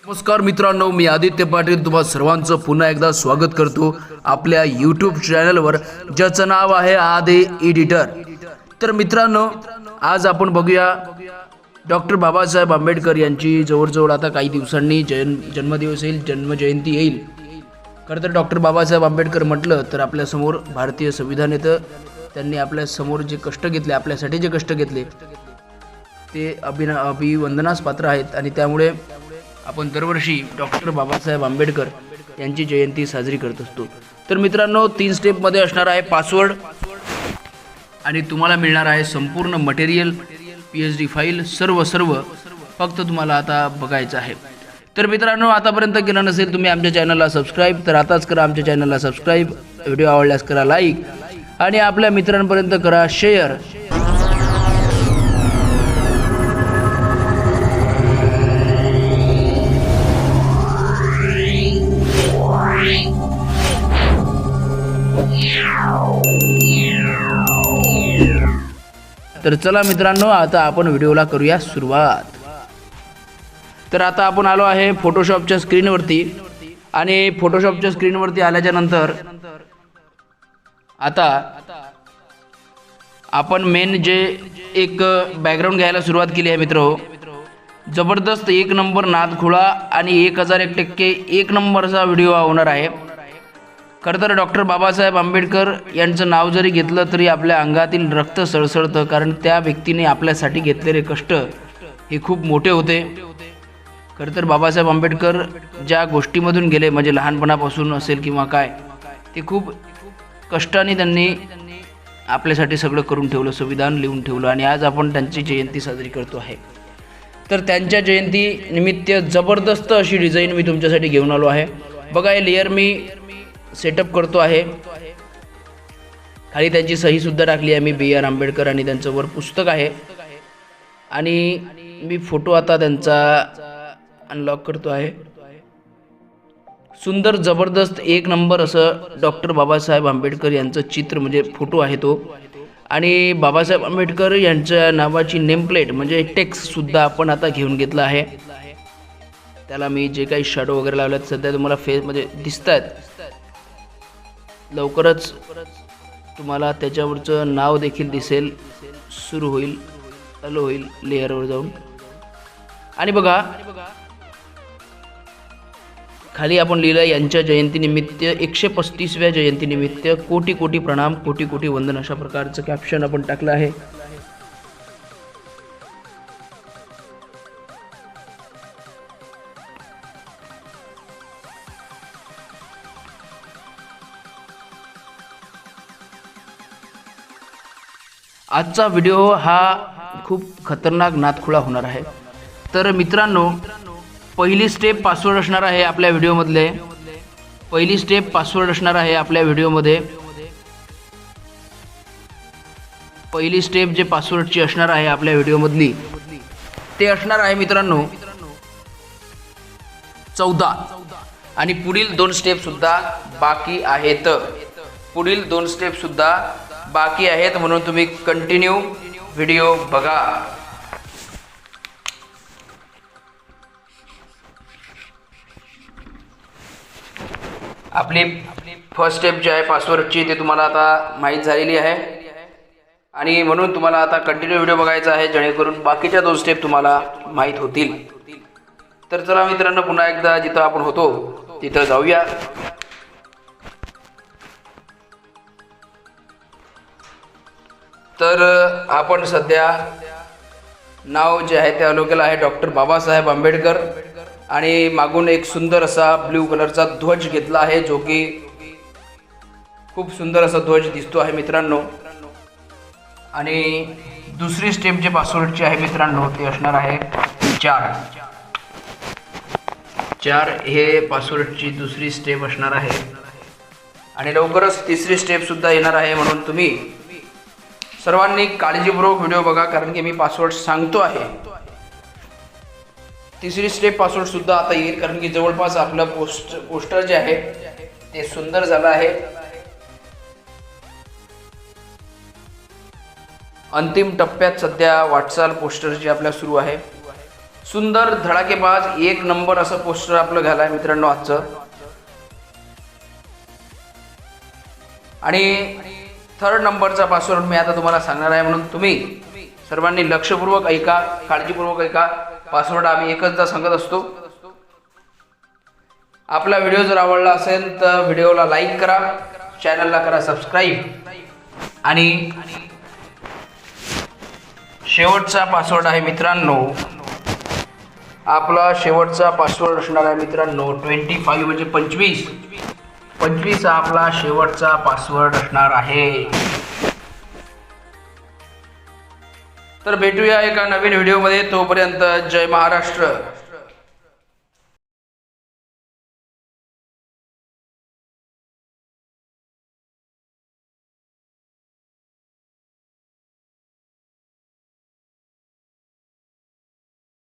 नमस्कार मित्रांनो, मी आदित्य पाटील तुम्हा सर्वांचं पुन्हा एकदा स्वागत करतो आपल्या यूट्यूब चॅनलवर, ज्याचं नाव आहे आदे एडिटर. तर मित्रांनो, आज आपण बघूया डॉक्टर बाबासाहेब आंबेडकर यांची जवळजवळ आता काही दिवसांनी जन्मदिवस येईल, जन्मजयंती येईल. खरं तर डॉक्टर बाबासाहेब आंबेडकर म्हटलं तर आपल्यासमोर भारतीय संविधान येतं. त्यांनी आपल्यासमोर जे कष्ट घेतले, आपल्यासाठी जे कष्ट घेतले ते अभिवंदनास पात्र आहेत. आणि त्यामुळे आपण दरवर्षी डॉक्टर बाबासाहेब आंबेडकर यांची जयंती साजरी करत असतो. तर मित्रांनो, 3 स्टेपमध्ये असणार आहे पासवर्ड आणि तुम्हाला मिळणार आहे संपूर्ण मटेरियल, PhD फाईल, सर्व फक्त तुम्हाला आता बघायचं आहे. तर मित्रांनो, आतापर्यंत केलं नसेल तुम्ही आमच्या चॅनलला सबस्क्राईब, तर आताच करा आमच्या चॅनलला सबस्क्राईब. व्हिडिओ आवडल्यास करा लाईक आणि आपल्या मित्रांपर्यंत करा शेअर. तर चला मित्रांनो, आता आपण व्हिडिओला करूया सुरुवात. तर आता आपण आलो आहे फोटोशॉपच्या स्क्रीनवरती आणि फोटोशॉपच्या स्क्रीनवरती आल्याच्या नंतर आता आपण मेन जे एक बॅकग्राऊंड घ्यायला सुरुवात केली आहे मित्र. जबरदस्त 1 नंबर नादखुळा आणि 1001% 1 नंबरचा व्हिडिओ होणार आहे. खरं तर डॉक्टर बाबासाहेब आंबेडकर यांचं नाव जरी घेतलं तरी आपल्या अंगातील रक्त सळसळतं, कारण त्या व्यक्तीने आपल्यासाठी घेतलेले कष्ट हे खूप मोठे होते. खरं तर बाबासाहेब आंबेडकर ज्या गोष्टीमधून गेले, म्हणजे लहानपणापासून असेल किंवा काय, ते खूप कष्टाने त्यांनी आपल्यासाठी सगळं करून ठेवलं, संविधान लिहून ठेवलं. आणि आज आपण त्यांची जयंती साजरी करतो आहे. तर त्यांच्या जयंती निमित्त जबरदस्त अशी डिझाईन मी तुमच्यासाठी घेऊन आलो आहे. बघा, हे लेअर मी सेटअप करतो आहे. खाली त्यांची सहीसुद्धा टाकली आहे मी, BR आंबेडकर, आणि त्यांचं वर पुस्तक आहे. आणि मी फोटो आता त्यांचा अनलॉक करतो आहे. सुंदर जबरदस्त 1 नंबर असं डॉक्टर बाबासाहेब आंबेडकर यांचं चित्र, म्हणजे फोटो आहे तो. आणि बाबासाहेब आंबेडकर यांच्या नावाची नेमप्लेट म्हणजे टेक्स्टसुद्धा आपण आता घेऊन घेतला आहे. त्याला मी जे काही शॅडो वगैरे लावलेत सध्या तुम्हाला फेसमध्ये दिसत आहेत. लवकरच तुम्हाला त्याच्यावरचं नाव देखील दिसेल, सुरू होईल, चालू होईल लेअरवर जाऊन. आणि बघा, खाली आपण लिहिलं यांच्या जयंतीनिमित्त 135व्या जयंतीनिमित्त कोटी कोटी प्रणाम, कोटी कोटी वंदन, अशा प्रकारचं कॅप्शन आपण टाकलं आहे. आजचा व्हिडिओ हा खूप खतरनाक नादखुळा होणार आहे. तर मित्रांनो, पहिली स्टेप पासवर्ड असणार आहे आपल्या व्हिडिओमधले. पहिली स्टेप पासवर्ड असणार आहे आपल्या व्हिडिओमध्ये. पहिली स्टेप जे पासवर्डची असणार आहे आपल्या व्हिडिओमधली, ते असणार आहे मित्रांनो 14. आणि पुढील 2 स्टेपसुद्धा बाकी आहेत. पुढील 2 स्टेपसुद्धा बाकी आहेत, म्हणून तुम्ही कंटिन्यू व्हिडिओ बघा. आपली फर्स्ट स्टेप जी आहे पासवर्डची, ते तुम्हाला आता माहीत झालेली आहे. आणि म्हणून तुम्हाला आता कंटिन्यू व्हिडिओ बघायचा आहे, जेणेकरून बाकीच्या 2 स्टेप तुम्हाला माहीत होतील. तर चला मित्रांनो, पुन्हा एकदा जिथं आपण होतो तिथं जाऊया. तर आपण सध्या नाव जे आहे ते अलो केलं आहे डॉक्टर बाबासाहेब आंबेडकर. आणि मागून एक सुंदर असा ब्ल्यू कलरचा ध्वज घेतला आहे, जो की खूप सुंदर असा ध्वज दिसतो आहे मित्रांनो. आणि दुसरी स्टेप जे पासवर्डची आहे मित्रांनो, ते असणार आहे 4. हे पासवर्डची दुसरी स्टेप असणार आहे. आणि लवकरच तिसरी स्टेप सुद्धा येणार आहे, म्हणून तुम्ही सर्वांनी काळजीपूर्वक व्हिडिओ बघा, कारण की मी पासवर्ड सांगतो आहे. तिसरी स्टेप पासवर्ड सुद्धा आता येईल, कारण की जवळपास आपलं पोस्टर जे आहे ते सुंदर झालं आहे. अंतिम टप्प्यात सध्या वाटचाल पोस्टरची आपल्या सुरू आहे. सुंदर धडाकेबाज एक नंबर असं पोस्टर आपलं घालाय मित्रांनो आजचं. आणि 3rd नंबरचा पासवर्ड मी आता तुम्हाला सांगणार आहे, म्हणून तुम्ही सर्वांनी लक्षपूर्वक ऐका, काळजीपूर्वक ऐका. पासवर्ड आम्ही एकचदा सांगत असतो. आपला व्हिडिओ जर आवडला असेल तर व्हिडिओला लाईक करा, चॅनलला करा सबस्क्राईब. आणि शेवटचा पासवर्ड आहे मित्रांनो, आपला शेवटचा पासवर्ड असणार आहे मित्रांनो 25 म्हणजे 25 हा आपला शेवटचा पासवर्ड असणार आहे. तर भेटूया एका नवीन व्हिडिओमध्ये. तोपर्यंत जय महाराष्ट्र.